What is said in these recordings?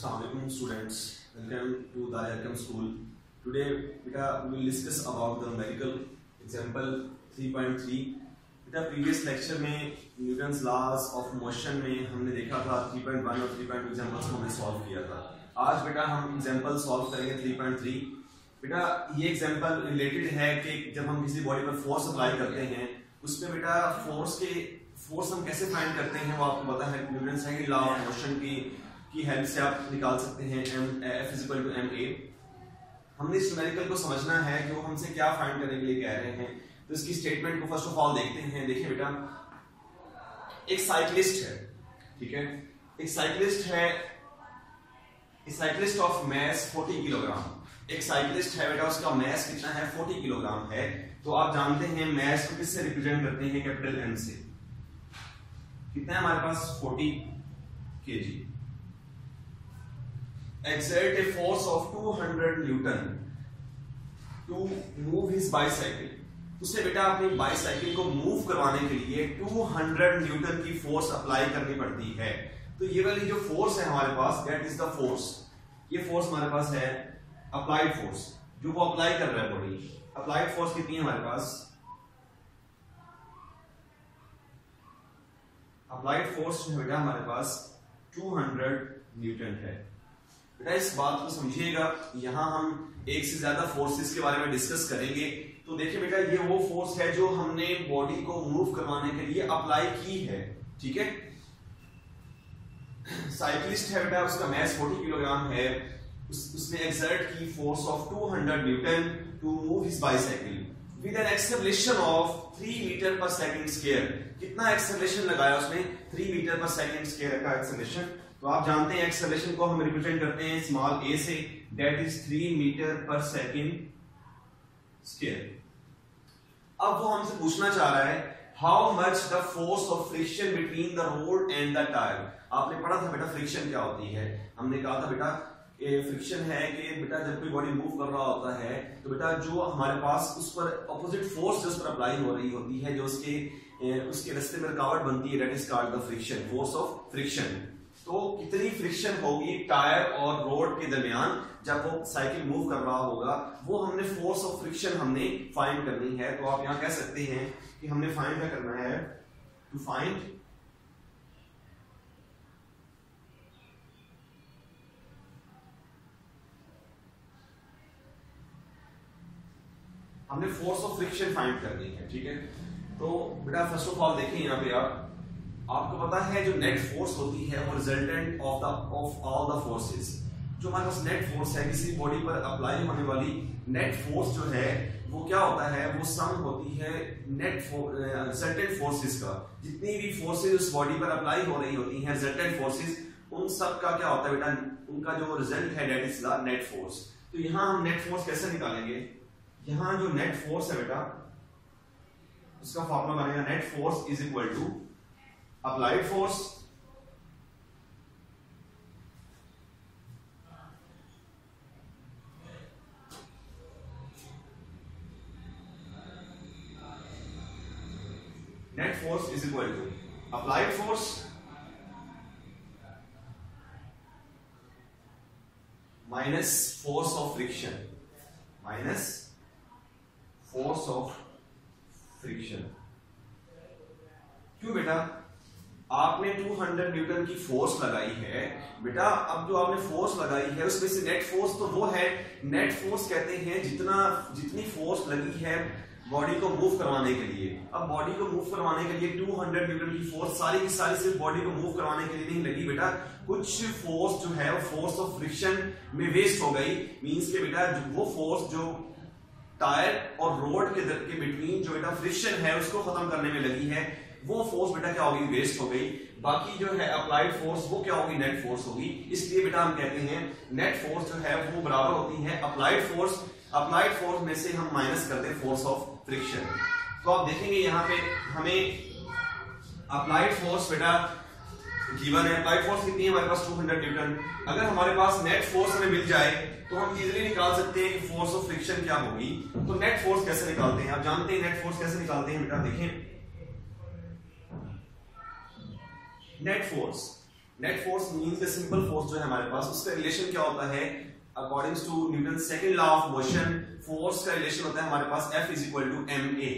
Assalamualaikum students, welcome to Darul Arqam School. Today beta we will discuss about the numerical example 3.3. बेटा previous lecture में Newton's laws of motion में हमने देखा था 3.1 और 3.2 examples को हमने सॉल्व किया था। आज बेटा हम एग्जांपल सॉल्व करेंगे 3.3। बेटा ये एग्जांपल रिलेटेड है कि जब हम किसी बॉडी पर फोर्स अप्लाई करते हैं उसमें बेटा फोर्स हम कैसे फाइंड करते हैं वो आपको पता है। Newton's second law of motion की हेल्प से आप निकाल सकते हैं F = ma। हमने इस न्यूमेरिकल को समझना है कि वो हमसे क्या फाइंड करने के लिए कह रहे हैं। तो इसकी स्टेटमेंट को फर्स्ट ऑफ ऑल देखते हैं। देखिए बेटा एक साइक्लिस्ट है, ठीक है, एक साइक्लिस्ट ऑफ मैस 40 किलोग्राम। एक साइक्लिस्ट है बेटा, उसका मैस कितना है 40 किलोग्राम है। तो आप जानते हैं मैस को किससे रिप्रेजेंट करते हैं, कैपिटल M से। कितना है हमारे पास 40 kg। exert a force of 200 Newton to move his bicycle। उसे बेटा अपनी बाइसाइकिल को मूव करवाने के लिए 200 न्यूटन की फोर्स अप्लाई करनी पड़ती है। तो ये वाली जो फोर्स है हमारे पास, दैट इज द फोर्स। ये फोर्स हमारे पास है अप्लाइड फोर्स, जो वो अप्लाई कर रहा है बॉडी। अप्लाइड फोर्स कितनी है हमारे पास? अप्लाइड फोर्स जो है बेटा हमारे पास 200 न्यूटन है। बेटा इस बात को समझिएगा, यहां हम एक से ज्यादा फोर्सेस के बारे में डिस्कस करेंगे। तो देखिए बेटा ये वो फोर्स है जो हमने बॉडी को मूव करवाने के लिए अप्लाई की है, ठीक है। साइक्लिस्ट है बेटा, उसका मैस 40 किलोग्राम है। उसने एक्सर्ट की force of 200 newton to move his bicycle with an acceleration of 3 metre per second square. कितना एक्सेलरेशन लगाया उसने? 3 मीटर पर सेकंड स्क्वायर का एक्सेलरेशन। तो आप जानते हैं एक्सेलरेशन को हम रिप्रेजेंट करते हैं स्मॉल a से, that is 3 metre per second square. अब वो हमसे पूछना चाह रहा है how much the force of friction between the road and the tyre. आपने पढ़ा था बेटा फ्रिक्शन क्या होती है। हमने कहा था बेटा फ्रिक्शन है कि बेटा जब कोई बॉडी मूव कर रहा होता है तो बेटा जो हमारे पास उस पर अपोजिट फोर्स जिस पर अप्लाई हो रही होती है, जो उसके रास्ते में रुकावट बनती है, that is called the friction, force of friction. तो कितनी फ्रिक्शन होगी टायर और रोड के दरमियान जब वो साइकिल मूव कर रहा होगा, वो हमने फोर्स ऑफ फ्रिक्शन हमने फाइंड करनी है। तो आप यहां कह सकते हैं कि हमने फाइंड क्या करना है, टू फाइंड हमने फोर्स ऑफ फ्रिक्शन फाइंड करनी है, ठीक है। तो बेटा फर्स्ट ऑफ ऑल देखिए यहां पे आपको पता है जो नेट फोर्स होती है वो resultant of all the forces. जो हमारे पास नेट फोर्स है किसी बॉडी पर अप्लाई होने वाली नेट फोर्स जो है वो क्या होता है, वो सम होती है नेट रिजल्टेंट फोर्सेस का। जितनी भी फोर्सेस उस बॉडी पर अप्लाई हो रही होती हैं रिजल्टेंट फोर्सेस, उन सब का क्या होता है बेटा, उनका जो रिजल्ट है that is the net force. तो यहां हम नेट फोर्स कैसे निकालेंगे? यहां जो नेट फोर्स है बेटा उसका फॉर्मूला बनेगा net force is equal to applied force net force is equal to applied force minus force of friction, minus force of friction. क्यों बेटा? आपने 200 न्यूटन की फोर्स लगाई है बेटा। अब जो आपने फोर्स लगाई है उसमें से नेट फोर्स तो वो है, नेट फोर्स कहते हैं जितनी फोर्स लगी है बॉडी को मूव करवाने के लिए। अब बॉडी को मूव करवाने के लिए 200 न्यूटन की फोर्स सारी की सारी सिर्फ बॉडी को मूव करवाने के लिए नहीं लगी बेटा। कुछ फोर्स जो है वो फोर्स ऑफ फ्रिक्शन में वेस्ट हो गई। मींस के बेटा वो फोर्स जो टायर और रोड के बिटवीन जो बेटा फ्रिक्शन है उसको खत्म करने में लगी है, वो फोर्स बेटा क्या होगी, वेस्ट हो गई। बाकी जो है अप्लाइड फोर्स वो क्या होगी, नेट फोर्स होगी। इसलिए बेटा हम कहते हैं नेट फोर्स जो है वो बराबर होती है अप्लाइड फोर्स। अप्लाइड फोर्स में से हम माइनस करते हैं फोर्स ऑफ फ्रिक्शन। तो आप देखेंगे यहां पे हमें अप्लाइड फोर्स बेटा गिवन है। अप्लाइड फोर्स कितनी है हमारे पास 200 न्यूटन। अगर हमारे पास नेट फोर्स हमें मिल जाए तो हम इजीली निकाल सकते हैं कि फोर्स ऑफ फ्रिक्शन क्या होगी। तो नेट फोर्स कैसे निकालते हैं? आप जानते हैं नेट फोर्स कैसे निकालते हैं बेटा। देखें net force net force means the simple force जो है हमारे पास, उसका रिलेशन क्या होता है according to Newton second law of motion, force का रिलेशन होता है हमारे पास F is equal to ma।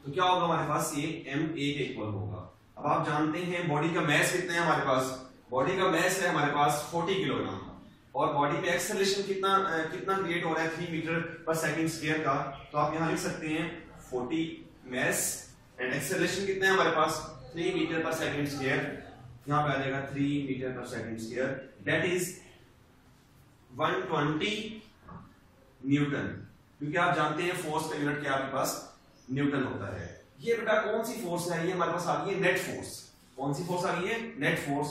तो क्या होगा हमारे पास, ये ma के इक्वल होगा। अब आप जानते हैं बॉडी का मास कितना है हमारे पास, बॉडी का मास है हमारे पास 40 किलोग्राम, और बॉडी में एक्सेलरेशन कितना क्रिएट हो रहा है 3 मीटर पर सेकंड स्क्वायर का। तो आप यहां लिख सकते हैं 40 मास एंड एक्सेलरेशन कितना है हमारे पास 3 मीटर पर सेकंड स्क्वायर, यहां पे आ जाएगा 3 metre per second square, that is 120 Newton, क्योंकि आप जानते हैं फोर्स का यूनिट क्या आपके पास न्यूटन होता है। ये बेटा कौन सी फोर्स है, ये हमारे पास आ गई है नेट फोर्स। कौन सी फोर्स आ गई है, नेट फोर्स।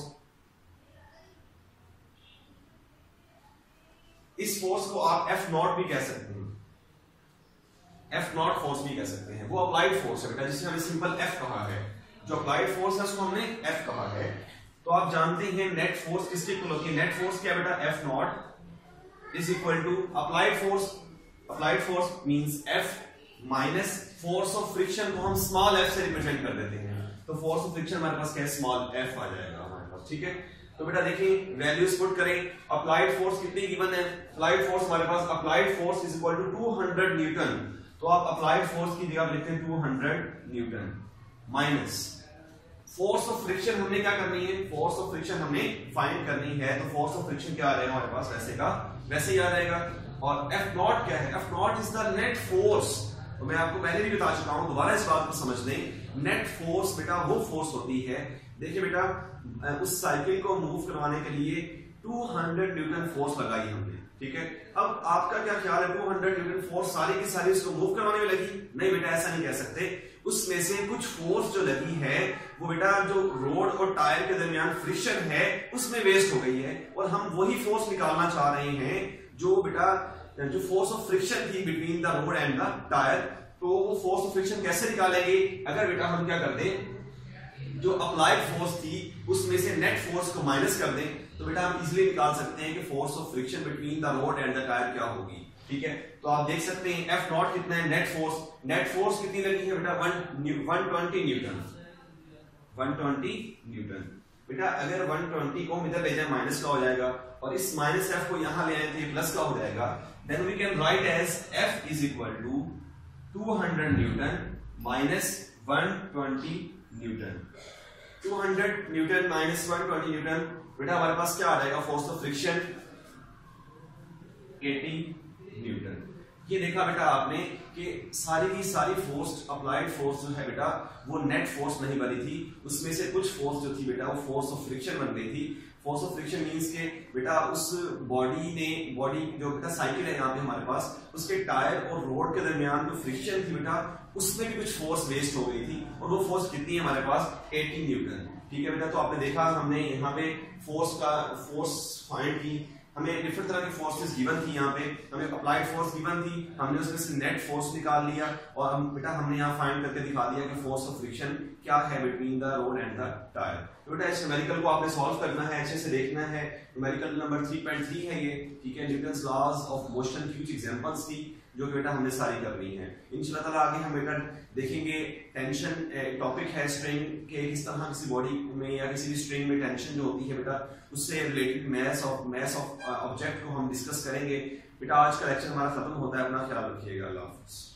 इस फोर्स को आप F नॉट भी कह सकते हैं, F नॉट फोर्स भी कह सकते हैं, वो अप्लाइड फोर्स है बेटा, जिसे हमने सिंपल F कहा है। जो अप्लाइड फोर्स है उसको हमने F कहा है। तो आप जानते हैं नेट फोर्स किसके इक्वल होती है, नेट फोर्स क्या बेटा, F not is equal to applied force. Applied force means F minus force of friction को हम स्मॉल f से रिप्रेजेंट कर देते हैं, तो फोर्स ऑफ फ्रिक्शन हमारे पास क्या है, स्मॉल f आ जाएगा हमारे पास, ठीक है। तो बेटा देखिए वैल्यूज पुट करें, अप्लाइड फोर्स कितनी गिवन है, अप्लाइड फोर्स हमारे पास, applied force is equal to 200 newton. तो आप अप्लाइड फोर्स की जगह लिखते हैं 200 newton minus force of friction हमने क्या करनी है, फोर्स ऑफ फ्रिक्शन हमने फाइंड करनी है। तो फोर्स ऑफ फ्रिक्शन क्या आ जाएगा हमारे पास, वैसे का वैसे ही आ जाएगा। और F नॉट क्या है, F not is the net force. तो मैं आपको पहले भी बता चुका हूं, दोबारा इस बात को समझ लें। नेट फोर्स बेटा वो फोर्स होती है, देखिए बेटा उस साइकिल को मूव करवाने के लिए 200 न्यूटन फोर्स लगाई हमने, ठीक है। अब आपका क्या ख्याल है, 200 न्यूटन फोर्स सारी की सारी उसको मूव करवाने में लगी? नहीं बेटा, ऐसा नहीं कह सकते। उसमें से कुछ फोर्स जो लगी है वो बेटा जो रोड और टायर के दरमियान फ्रिक्शन है उसमें वेस्ट हो गई है, और हम वही फोर्स निकालना चाह रहे हैं जो बेटा जो फोर्स ऑफ फ्रिक्शन थी between the road and the tyre. तो वो फोर्स ऑफ फ्रिक्शन कैसे निकालेंगे, अगर बेटा हम क्या कर दें, जो अप्लाइड फोर्स थी उसमें से नेट फोर्स को माइनस कर दें, तो बेटा हम इजीली निकाल सकते हैं कि force of friction between the road and the tyre क्या होगी, ठीक है। तो आप देख सकते हैं F नॉट कितना है, नेट फोर्स कितनी लगी है बेटा 120 न्यूटन, 120 न्यूटन। बेटा अगर 120 को हम इधर ले जाए माइनस का हो जाएगा, और इस माइनस F को यहां ले आए तो ये प्लस का हो जाएगा। Then we can write as F is equal to 200 newton minus 120 newton. 200 newton minus 120 newton, बेटा हमारे पास क्या आ जाएगा, फोर्स ऑफ फ्रिक्शन 80 न्यूटन। ये देखा बेटा आपने कि सारी की सारी फोर्स, अप्लाइड फोर्स जो है बेटा वो नेट फोर्स नहीं बनी थी, उसमें से कुछ फोर्स जो थी बेटा वो फोर्स ऑफ फ्रिक्शन बन गई थी। फोर्स ऑफ फ्रिक्शन मींस के बेटा उस बॉडी जो बेटा साइकिल है यहाँ पे हमारे पास, उसके टायर और रोड के दरमियान जो फ्रिक्शन थी बेटा उसमें भी कुछ फोर्स वेस्ट हो गई थी, और वो फोर्स कितनी है हमारे पास 80 न्यूटन, ठीक है बेटा। तो आपने देखा हमने यहाँ पे फोर्स फाइंड की, हमें डिफरेंट तरह की फोर्सेस गिवन थी, यहाँ पे हमें अप्लाइड फोर्स गिवन थी, हमने उसमें से नेट फोर्स निकाल लिया, और हम बेटा हमने यहाँ फाइंड करके दिखा दिया कि फोर्स ऑफ फ्रिक्शन क्या है between the road and the tyre. तो बेटा इस न्यूमेरिकल को आपने सॉल्व करना है, अच्छे से देखना है। न्यूमेरिकल नंबर 3.3 है ये, ठीक है। न्यूटन्स लॉज ऑफ मोशन की कुछ एग्जांपल्स थी जो कि बेटा हमने सारी करनी है। इंशाल्लाह ताला आगे हम बेटा देखेंगे टेंशन टॉपिक है स्ट्रिंग के, किस तरह किसी बॉडी में या किसी भी स्ट्रिंग में टेंशन जो होती है बेटा उससे रिलेटेड मास ऑफ ऑब्जेक्ट को हम डिस्कस करेंगे। बेटा आज का लेक्चर हमारा खत्म होता है, अपना ख्याल रखिएगा, अल्लाह हाफिज़।